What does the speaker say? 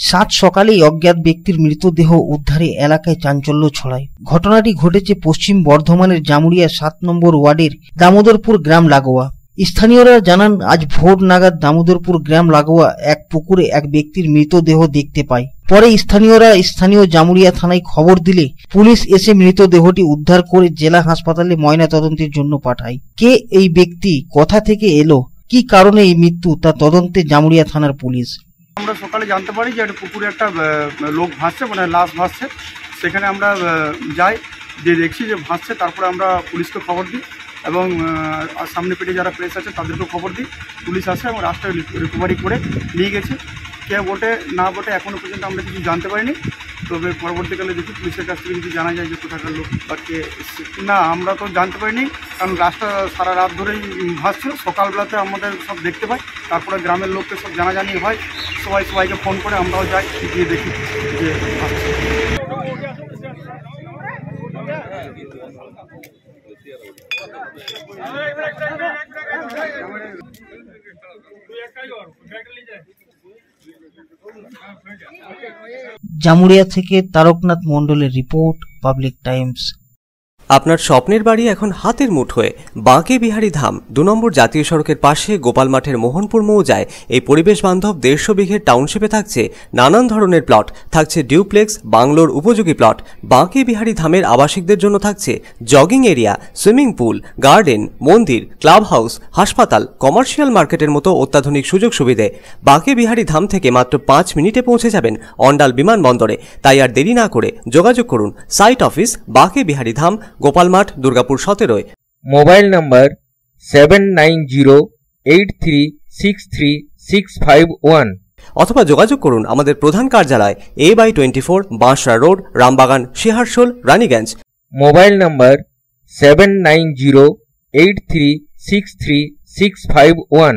সাত সকালেই অজ্ঞাত ব্যক্তির মৃতদেহ উদ্ধারে এলাকায় চাঞ্চল্য ছড়ায়। ঘটনাটি ঘটেছে পশ্চিম বর্ধমানের জামুরিয়া 7 নম্বর ওয়ার্ডের দামোদরপুর গ্রাম লাগোয়া। স্থানীয়রা জানান, আজ ভোর নাগাদ দামোদরপুর গ্রাম লাগোয়া এক পুকুরে এক ব্যক্তির মৃতদেহ দেখতে পায়। পরে স্থানীয় জামুরিয়া থানায় খবর দিলে পুলিশ এসে মৃতদেহটি উদ্ধার করে জেলা হাসপাতালে ময়নাতদন্তের জন্য পাঠায়। কে এই ব্যক্তি, কোথা থেকে এলো, কি কারণে এই মৃত্যু, তা তদন্তে জামুরিয়া থানার পুলিশ। আমরা সকালে জানতে পারি যে একটা পুকুরে একটা লোক ভাসছে, মানে লাশ ভাসছে। সেখানে আমরা যাই, যে দেখছি যে ভাসছে। তারপরে আমরা পুলিশকে খবর দিই এবং সামনে পেটে যারা প্রেস আছে তাদেরকেও খবর দিই। পুলিশ আসে এবং লাশটা রিকভারি করে নিয়ে গেছে। কে বটে না বটে এখনও পর্যন্ত আমরা কিছু জানতে পারিনি। তবে পরবর্তীকালে দেখি পুলিশের কাছ থেকে যদি জানা যায় যে কোথাকার লোক বা কে না, আমরা তো জানতে পারিনি, কারণ লাশটা সারা রাত ধরেই ভাসছিল। সকালবেলাতে আমাদের সব দেখতে পাই, তারপরে গ্রামের লোককে সব জানাজানি হয়, সবাইকে ফোন করে আমরাও যাই, গিয়ে দেখি যে ভাসছে। জামুরিয়া থেকে তারকনাথ মণ্ডলের রিপোর্ট, পাবলিক টাইমস। আপনার স্বপ্নের বাড়ি এখন হাতের মুঠোয়। বাঁকে বিহারী ধাম 2 নম্বর জাতীয় সড়কের পাশে গোপাল মাঠের মোহনপুর মৌজায় এই পরিবেশ বান্ধব 150 বিঘের টাউনশিপে থাকছে নানান ধরনের প্লট, থাকছে ডিউপ্লেক্স, বাংলোর উপযোগী প্লট। বাঁকে বিহারী ধামের আবাসিকদের জন্য থাকছে jogging area, swimming pool, garden, মন্দির, ক্লাব হাউস, হাসপাতাল, কমার্শিয়াল মার্কেটের মতো অত্যাধুনিক সুযোগ সুবিধে। বাঁকে বিহারী ধাম থেকে মাত্র 5 মিনিটে পৌঁছে যাবেন অন্ডাল বিমানবন্দরে। তাই আর দেরি না করে যোগাযোগ করুন। Site office Banke Bihari Dham, Gopalmath, Durgapur 17। Mobile number 7908363651 অথবা যোগাযোগ করুন আমাদের প্রধান কার্যালয় A/24 Bansra road, Rambagan, Shiharsol, Raniganj. Mobile number 7908363651।